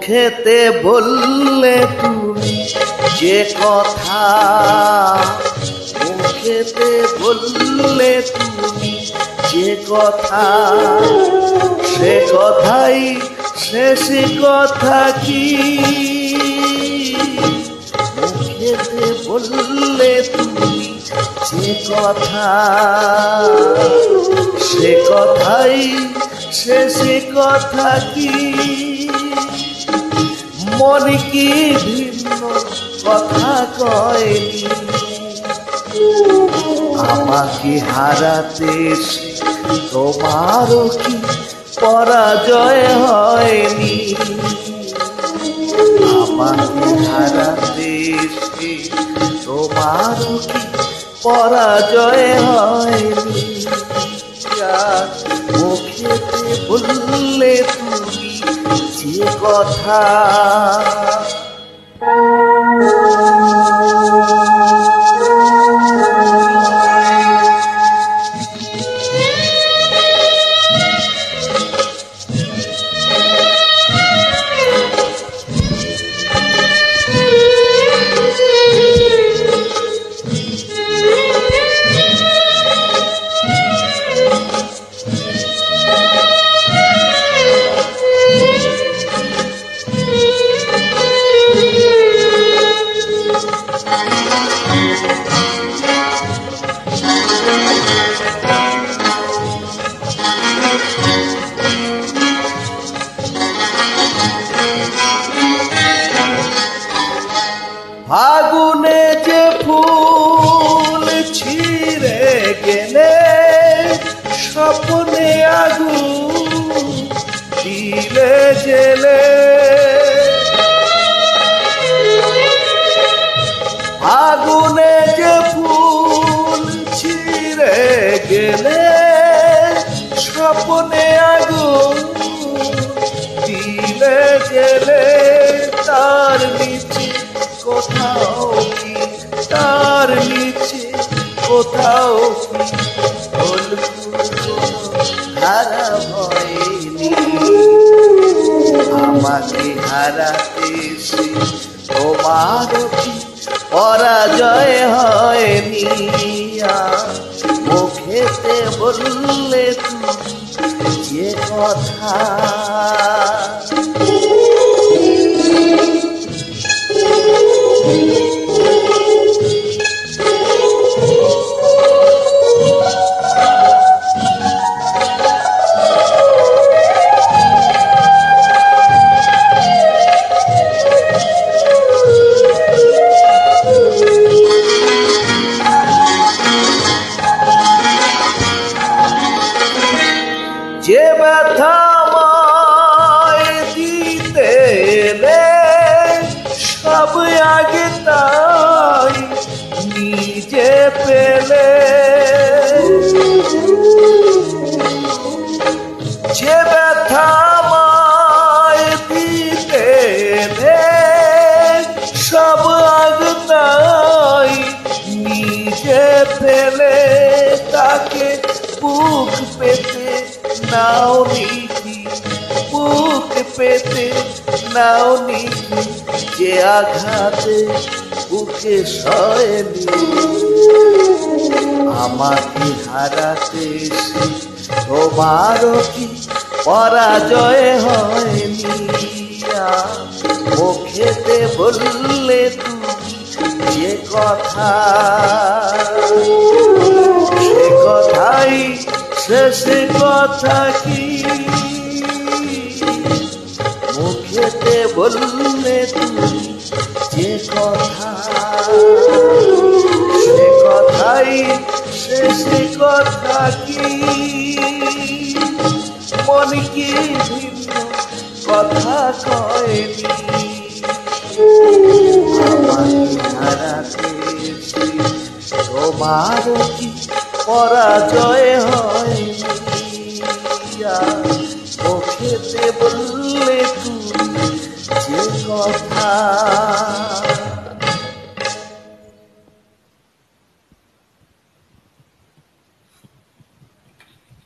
মুখেতে বললে তুমি যে কথা, মুখেতে বললে তুমি যে কথা, সে কথাই শেষ কথা কি? মুখেতে বললে তুমি যে কথা, সে কথাই শেষ কথা কি? মন কি ভিন্ন কথা কয়নি, আমাকে হারাতে তোমারও কি পরাজয় হয়নি? আমাকে হারাতে তোমারও কি পরাজয় হয়নি? মুখেতে বললে তুমি যে কথা, ফাগুনে যে ফুল ছিঁড়ে গেলে স্বপ্নে আগুন দিলে জেলে, ফাগুনে যে ফুল ছিঁড়ে গেলে স্বপ্নে আগুন দিলে জেলে, তার নিচে কোথাও কি, তার নিচে কোথাও কি হারা হয়নি? আমাকে হারাতে তোমারও কি পরাজয় হয়নি? মুখেতে বললে তুমি যে কথা, যে ব্যথা আমায় দিতে এলে সব আগে তাই নিজে পেলে, যে ব্যথা আমায় দিতে এলে সব আগে তাই নিজে পেলে, তাকে বুক পেতে নাও নিকি, বুক পেতে নাও নিকি, যে আঘাতে বুকে সয়নি? আমাকে হারাতে তোমারও কি পরাজয় হয়নি? মুখেতে বললে তুমি যে কথা, সে কথাই শেষ কথা কি? মুখেতে বললে তুমি যে কথা, সে কথাই শেষ কথা কি? মন কি ভিন্ন কথা কয়নি? আমাকে হারাতে তোমারও কি পরাজয় হয়নি? মুখেতে বললে তুমি যে কথা।